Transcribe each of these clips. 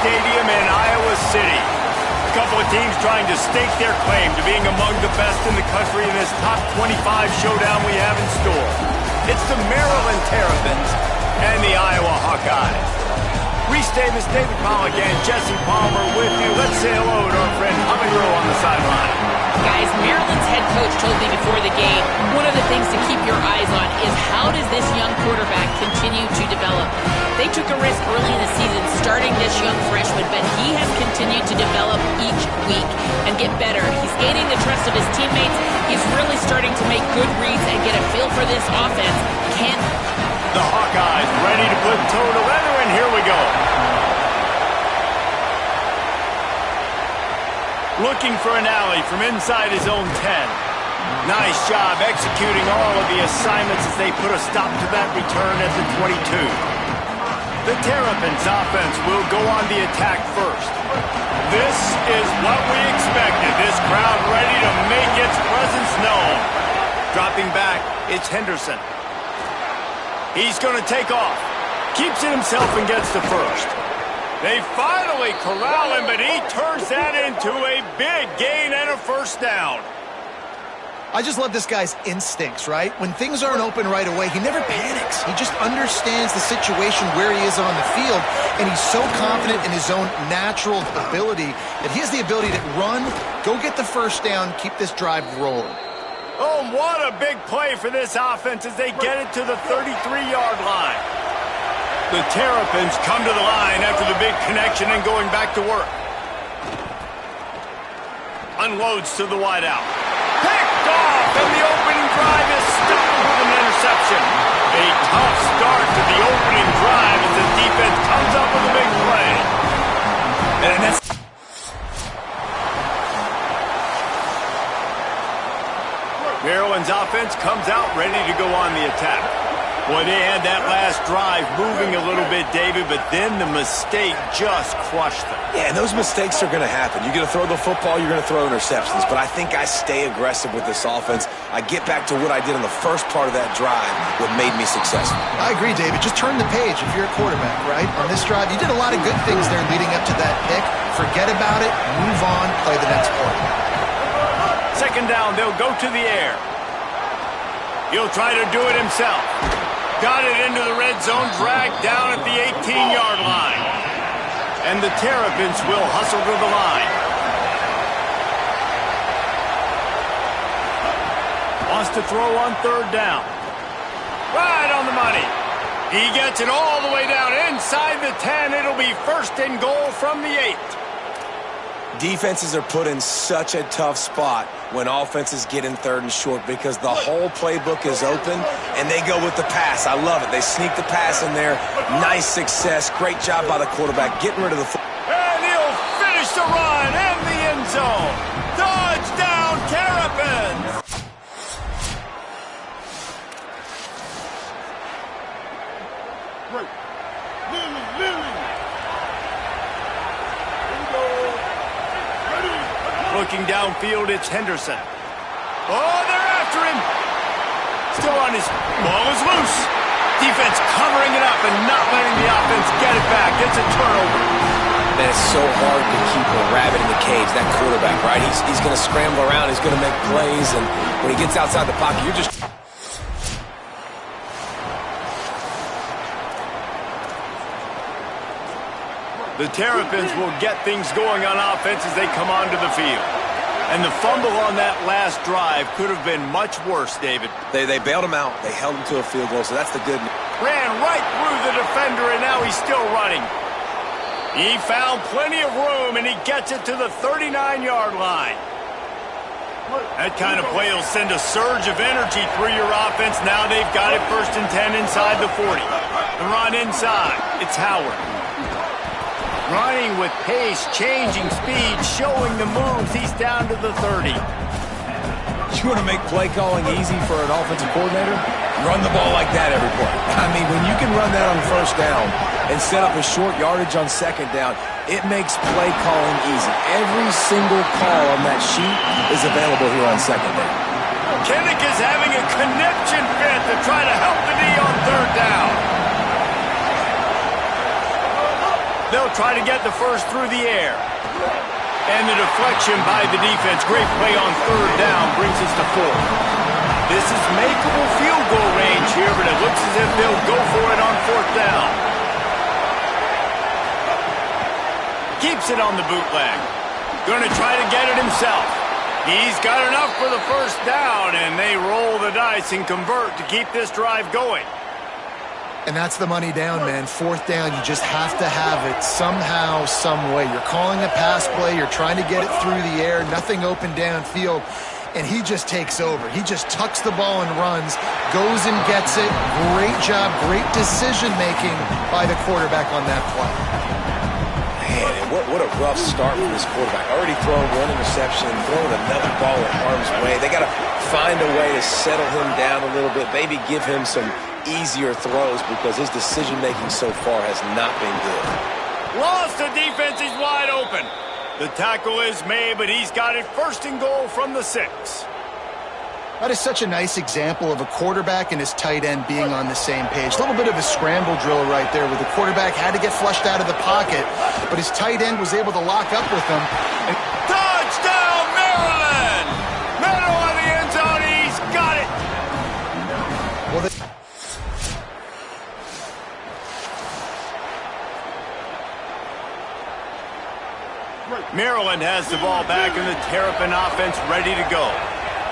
Stadium in Iowa City. A couple of teams trying to stake their claim to being among the best in the country in this top 25 showdown we have in store. It's the Maryland Terrapins and the Iowa Hawkeyes. Reese Davis, David Pollack, and Jesse Palmer with you. Let's say hello to our friend Humming Row on the sideline. Guys, Maryland's head coach told me before the game, one of the things to keep your eyes on is how does this young quarterback continue to develop? They took a risk early in the season starting this young freshman, but he has continued to develop each week and get better. He's gaining the trust of his teammates. He's really starting to make good reads and get a feel for this offense. The Hawkeyes ready to put toe to leather, and here we go. Looking for an alley from inside his own 10. Nice job executing all of the assignments as they put a stop to that return at the 22. The Terrapins offense will go on the attack first. This is what we expected. This crowd ready to make its presence known. Dropping back, it's Henderson. He's going to take off. Keeps it himself and gets the first. They finally corral him, but he turns that into a big gain and a first down. I just love this guy's instincts, right? When things aren't open right away, he never panics. He just understands the situation where he is on the field, and he's so confident in his own natural ability that he has the ability to run, go get the first down, keep this drive rolling. Oh, what a big play for this offense as they get it to the 33-yard line. The Terrapins come to the line after the big connection and going back to work. Unloads to the wideout. Picked off, and the opening drive is stopped with an interception. A tough start to the opening drive as the defense comes up with a big play. And that's Maryland's offense comes out ready to go on the attack. Boy, they had that last drive moving a little bit, David, but then the mistake just crushed them. Yeah, and those mistakes are going to happen. You're going to throw the football, you're going to throw interceptions. But I think I stay aggressive with this offense. I get back to what I did in the first part of that drive, what made me successful. I agree, David. Just turn the page if you're a quarterback, right? On this drive, you did a lot of good things there leading up to that pick. Forget about it, move on, play the next play. Second down, they'll go to the air. He'll try to do it himself. Got it into the red zone, dragged down at the 18-yard line. And the Terrapins will hustle to the line. Wants to throw on third down. Right on the money. He gets it all the way down inside the 10. It'll be first and goal from the 8. Defenses are put in such a tough spot when offenses get in third and short because the whole playbook is open and they go with the pass. I love it. They sneak the pass in there. Nice success. Great job by the quarterback getting rid of the football. And he'll finish the run in the end zone. Touchdown, Terrapins! Looking downfield, it's Henderson. Oh, they're after him. Still on his ball is loose. Defense covering it up and not letting the offense get it back. It's a turnover. Man, it's so hard to keep a rabbit in the cage, that quarterback, right? He's going to scramble around. He's going to make plays, and when he gets outside the pocket, you're just... The Terrapins will get things going on offense as they come onto the field. And the fumble on that last drive could have been much worse, David. They bailed him out. They held him to a field goal, so that's the good news. Ran right through the defender, and now he's still running. He found plenty of room, and he gets it to the 39-yard line. That kind of play will send a surge of energy through your offense. Now they've got it first and 10 inside the 40. The run inside. It's Howard. Running with pace, changing speed, showing the moves. He's down to the 30. You want to make play calling easy for an offensive coordinator? Run the ball like that every play. I mean, when you can run that on first down and set up a short yardage on second down, it makes play calling easy. Every single call on that sheet is available here on second down. Kinnick is having a conniption fit to try to help the D on third down. They'll try to get the first through the air. And the deflection by the defense. Great play on third down brings us to 4. This is makeable field goal range here, but it looks as if they'll go for it on 4th down. Keeps it on the bootleg. Going to try to get it himself. He's got enough for the first down, and they roll the dice and convert to keep this drive going. And that's the money down, man. 4th down, you just have to have it somehow, some way. You're calling a pass play. You're trying to get it through the air. Nothing open downfield. And he just takes over. He just tucks the ball and runs, goes and gets it. Great job, great decision-making by the quarterback on that play. Man, what a rough start for this quarterback. Already thrown 1 interception, throwing another ball in harm's way. They got to find a way to settle him down a little bit, maybe give him some easier throws because his decision-making so far has not been good. Lost the defense. He's wide open. The tackle is made, but he's got it 1st and goal from the 6. That is such a nice example of a quarterback and his tight end being on the same page. A little bit of a scramble drill right there where the quarterback had to get flushed out of the pocket, but his tight end was able to lock up with him. And touchdown, Maryland! Middle of the end zone, he's got it! Well, Maryland has the ball back and the Terrapin offense ready to go.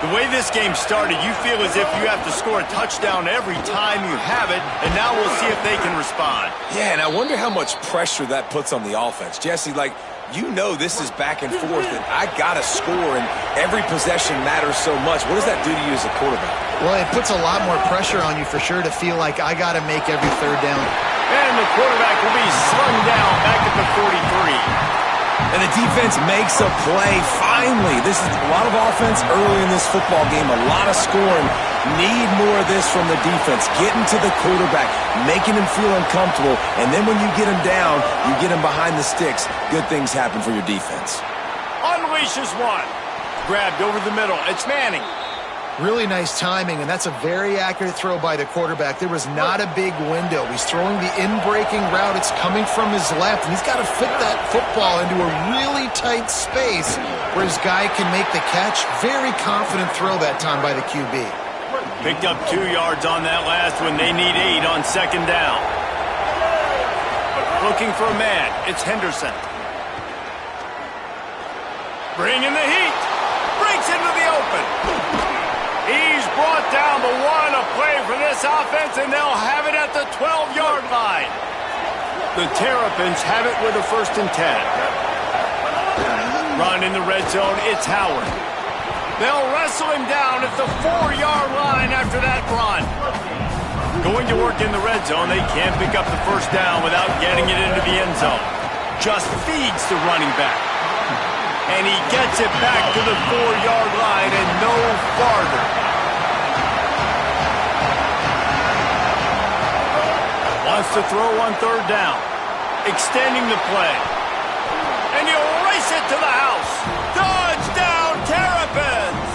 The way this game started, you feel as if you have to score a touchdown every time you have it, and now we'll see if they can respond. Yeah, and I wonder how much pressure that puts on the offense. Jesse, like, you know this is back and forth, and I got to score, and every possession matters so much. What does that do to you as a quarterback? Well, it puts a lot more pressure on you for sure to feel like I got to make every 3rd down. And the quarterback will be slung down back at the 43. And the defense makes a play, finally. This is a lot of offense early in this football game, a lot of scoring. Need more of this from the defense. Getting to the quarterback, making him feel uncomfortable, and then when you get him down, you get him behind the sticks. Good things happen for your defense. Unleashes one. Grabbed over the middle. It's Manning. Really nice timing, and that's a very accurate throw by the quarterback. There was not a big window. He's throwing the in-breaking route. It's coming from his left, and he's got to fit that football into a really tight space where his guy can make the catch. Very confident throw that time by the QB. Picked up 2 yards on that last one. They need 8 on 2nd down. Looking for a man. It's Henderson. Bringing the heat. Breaks into the open. He's brought down, but what a play for this offense, and they'll have it at the 12-yard line. The Terrapins have it with a 1st and 10. Run in the red zone, it's Howard. They'll wrestle him down at the 4-yard line after that run. Going to work in the red zone, they can't pick up the 1st down without getting it into the end zone. Just feeds the running back. And he gets it back to the 4-yard line and no farther. Wants to throw on 3rd down. Extending the play. And he'll race it to the house. Touchdown, Terrapins!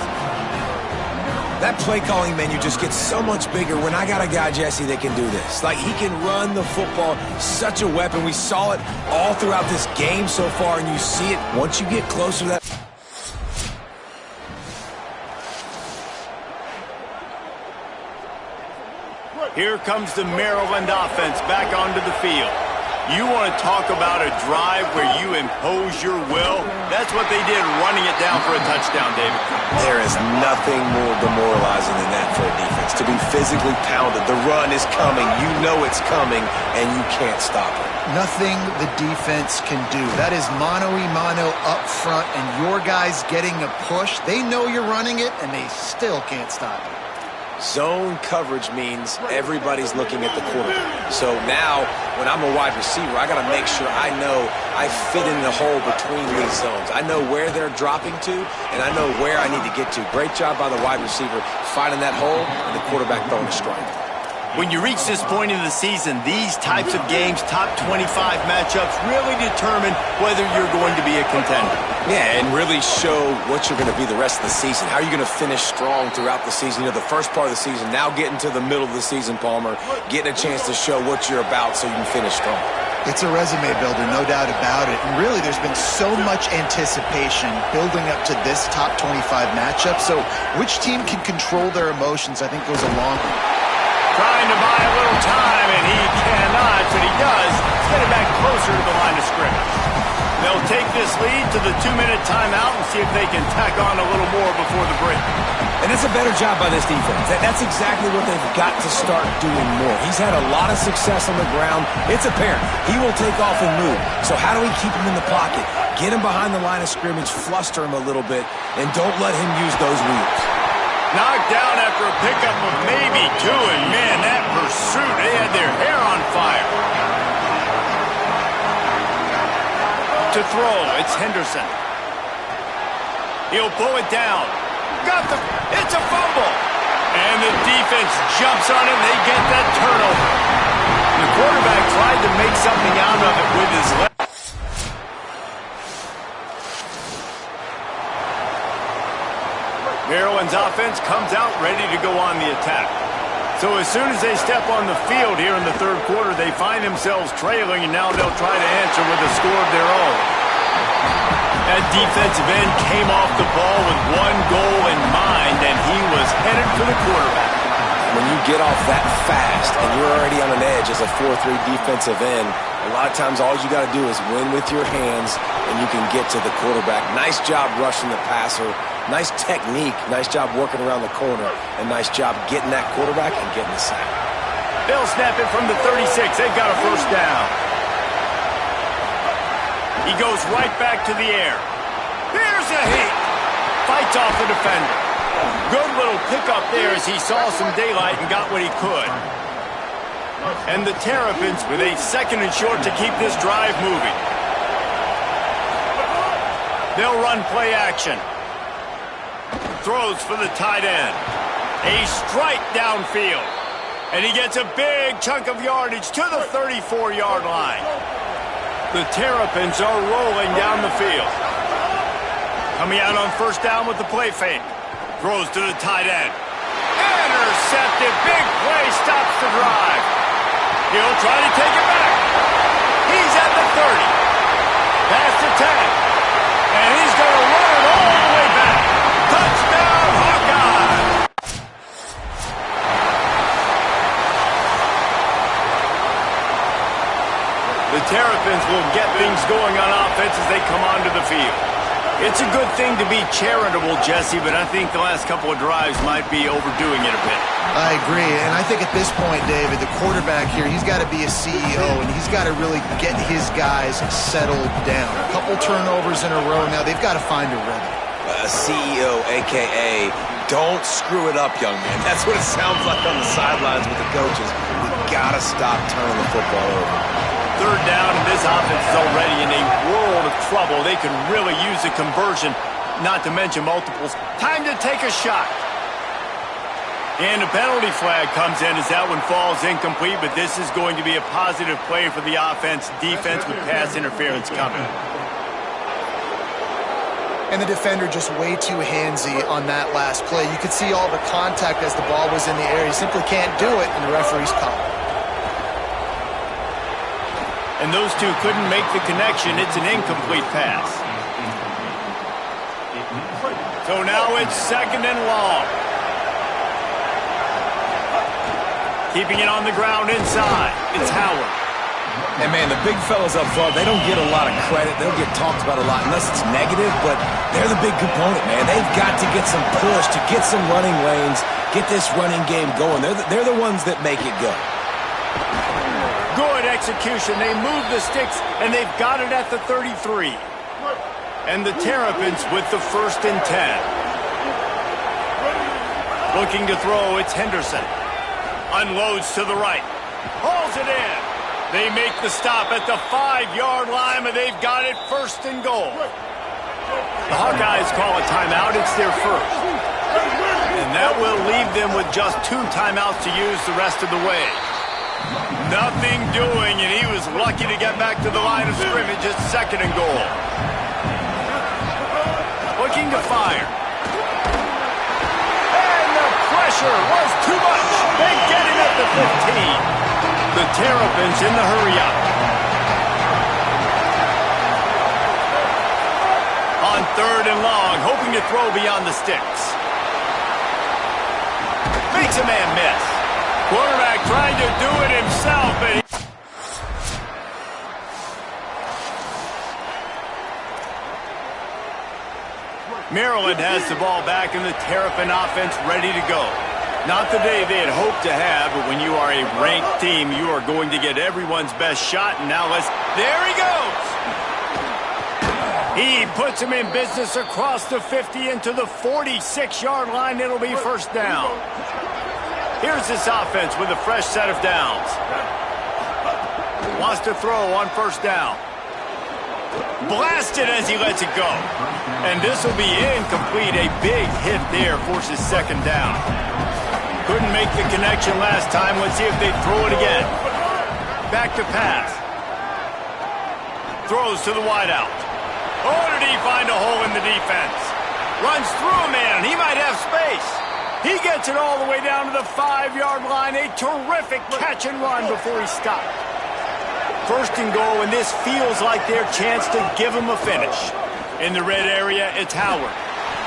That play calling menu just gets so much bigger when I got a guy, Jesse, that can do this. Like, he can run the football, such a weapon. We saw it all throughout this game so far, and you see it once you get closer to that. Here comes the Maryland offense back onto the field. You want to talk about a drive where you impose your will? That's what they did, running it down for a touchdown, David. There is nothing more demoralizing than that for a defense. To be physically pounded, the run is coming, you know it's coming, and you can't stop it. Nothing the defense can do. That is mano-a-mano up front, and your guys getting a push. They know you're running it, and they still can't stop it. Zone coverage means everybody's looking at the quarterback. So now, when I'm a wide receiver, I got to make sure I know I fit in the hole between these zones. I know where they're dropping to, and I know where I need to get to. Great job by the wide receiver finding that hole, and the quarterback throwing a strike. When you reach this point in the season, these types of games, top 25 matchups, really determine whether you're going to be a contender. Yeah, and really show what you're going to be the rest of the season. How are you going to finish strong throughout the season? You know, the first part of the season, now getting to the middle of the season, Palmer, getting a chance to show what you're about so you can finish strong. It's a resume builder, no doubt about it. And really, there's been so much anticipation building up to this top 25 matchup. So which team can control their emotions, I think, goes a long way. Trying to buy a little time, and he cannot, but he does. Let's get it back closer to the line of scrimmage. They'll take this lead to the 2-minute timeout and see if they can tack on a little more before the break. And that's a better job by this defense. That's exactly what they've got to start doing more. He's had a lot of success on the ground. It's apparent. He will take off and move. So how do we keep him in the pocket? Get him behind the line of scrimmage, fluster him a little bit, and don't let him use those wheels. Knocked down after a pickup of maybe 2, and man, that pursuit, they had their hair on fire. To throw, it's Henderson. He'll pull it down. It's a fumble. And the defense jumps on it, they get that turnover. The quarterback tried to make something out of it with his left. Maryland's offense comes out ready to go on the attack. So as soon as they step on the field here in the third quarter, they find themselves trailing, and now they'll try to answer with a score of their own. That defensive end came off the ball with one goal in mind, and he was headed for the quarterback. When you get off that fast and you're already on an edge as a 4-3 defensive end, a lot of times all you got to do is win with your hands, and you can get to the quarterback. Nice job rushing the passer. Nice technique. Nice job working around the corner. And nice job getting that quarterback and getting the sack. They'll snap it from the 36. They've got a first down. He goes right back to the air. Here's a hit. Fights off the defender. Good little pickup there as he saw some daylight and got what he could. And the Terrapins with a 2nd and short to keep this drive moving. They'll run play action. Throws for the tight end. A strike downfield. And he gets a big chunk of yardage to the 34-yard line. The Terrapins are rolling down the field. Coming out on first down with the play fake. Throws to the tight end. Intercepted. Big play stops the drive. He'll try to take it back. He's at the 30. Past the 10. And he's going to run it all the way back. Touchdown, Hawkeye! The Terrapins will get things going on offense as they come onto the field. It's a good thing to be charitable, Jesse, but I think the last couple of drives might be overdoing it a bit. I agree, and I think at this point, David, the quarterback here, he's got to be a CEO, and he's got to really get his guys settled down. A couple turnovers in a row now. They've got to find a rhythm. A CEO, a.k.a. don't screw it up, young man. That's what it sounds like on the sidelines with the coaches. We got to stop turning the football over. Third down, and this offense is already in a world of trouble. They could really use a conversion, not to mention multiples. Time to take a shot. And a penalty flag comes in as that one falls incomplete, but this is going to be a positive play for the offense. Defense with pass interference coming. And the defender just way too handsy on that last play. You could see all the contact as the ball was in the air. He simply can't do it, and the referee's called. And those two couldn't make the connection. It's an incomplete pass. So now it's 2nd and long. Keeping it on the ground inside. It's Howard. And, man, the big fellas up front, they don't get a lot of credit. They don't get talked about a lot unless it's negative, but they're the big component, man. They've got to get some push, to get some running lanes, get this running game going. They're the ones that make it go. Good execution. They move the sticks, and they've got it at the 33. And the Terrapins with the 1st and 10. Looking to throw, it's Henderson. Unloads to the right. Hauls it in. They make the stop at the 5-yard line, but they've got it 1st and goal. The Hawkeyes call a timeout. It's their first. And that will leave them with just 2 timeouts to use the rest of the way. Nothing doing, and he was lucky to get back to the line of scrimmage. It's 2nd and goal. Looking to fire. And the pressure was too much. They get him at the 15. The Terrapins in the hurry up. on 3rd and long, hoping to throw beyond the sticks. Makes a man miss. Quarterback trying to do it himself, but Maryland has the ball back in the Terrapin offense ready to go. Not the day they had hoped to have, but when you are a ranked team, you are going to get everyone's best shot. And now there he goes. He puts him in business across the 50 into the 46-yard line. It'll be first down. Here's this offense with a fresh set of downs. Wants to throw on first down. Blasted as he lets it go. And this will be incomplete. A big hit there forces second down. Couldn't make the connection last time. Let's see if they throw it again. Back to pass. Throws to the wideout. Oh, did he find a hole in the defense? Runs through a man. He might have space. He gets it all the way down to the 5-yard line. A terrific catch and run before he stopped. First and goal, and this feels like their chance to give him a finish. In the red area, it's Howard.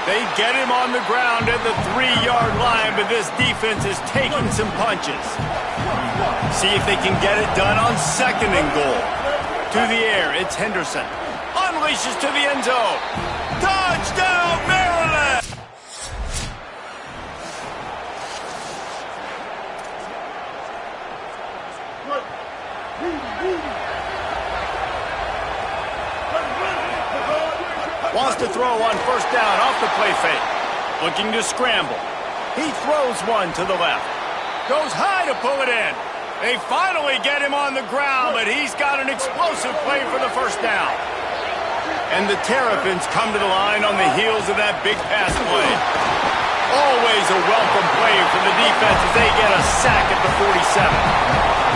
They get him on the ground at the 3-yard line, but this defense is taking some punches. See if they can get it done on 2nd and goal. To the air, it's Henderson. Unleashes to the end zone. Touchdown, Maryland! Wants to throw on first down off the play fake. Looking to scramble. He throws one to the left. Goes high to pull it in. They finally get him on the ground, but he's got an explosive play for the first down. And the Terrapins come to the line on the heels of that big pass play. Always a welcome play for the defense as they get a sack at the 47.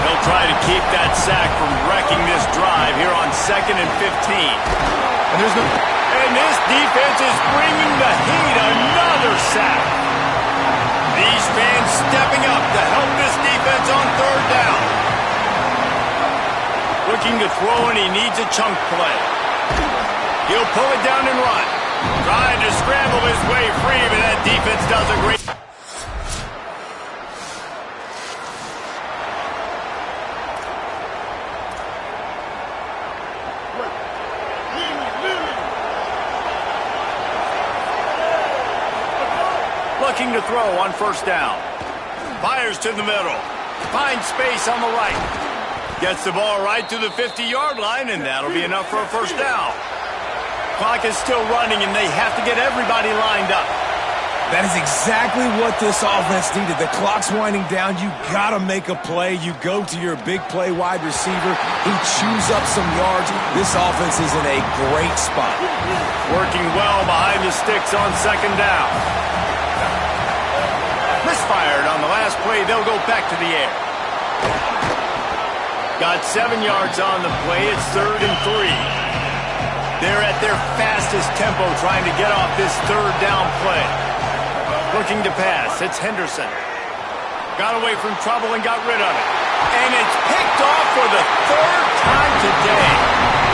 They'll try to keep that sack from wrecking this drive here on 2nd and 15. And this defense is bringing the heat. Another sack. These fans stepping up to help this defense on 3rd down. Looking to throw, and he needs a chunk play. He'll pull it down and run. Trying to scramble his way free, but that defense does a great job. Looking to throw on first down. Fires to the middle. Finds space on the right. Gets the ball right to the 50-yard line, and that'll be enough for a first down. Clock is still running, and they have to get everybody lined up. That is exactly what this offense needed. The clock's winding down. You got to make a play. You go to your big play wide receiver. He chews up some yards. This offense is in a great spot. Working well behind the sticks on 2nd down. Misfired on the last play. They'll go back to the air. Got 7 yards on the play. It's 3rd and 3. They're at their fastest tempo trying to get off this 3rd down play. Looking to pass. It's Henderson. Got away from trouble and got rid of it. And it's picked off for the 3rd time today.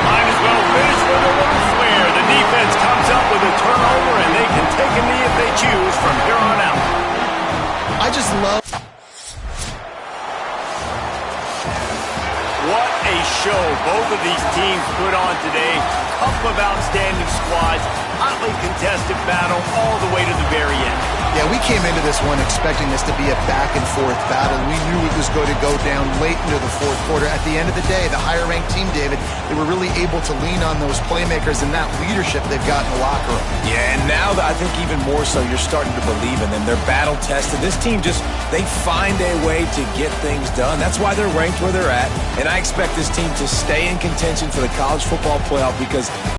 Might as well finish with a little flair. The defense comes up with a turnover, and they can take a knee if they choose from here on out. I just love... What a show both of these teams put on today. Couple of outstanding squads. Hotly contested battle all the way to the very end. Yeah, we came into this one expecting this to be a back-and-forth battle. We knew it was going to go down late into the 4th quarter. At the end of the day, the higher-ranked team, David, they were really able to lean on those playmakers and that leadership they've got in the locker room. Yeah, and now I think even more so, you're starting to believe in them. They're battle-tested. This team they find a way to get things done. That's why they're ranked where they're at. And I expect this team to stay in contention for the college football playoff because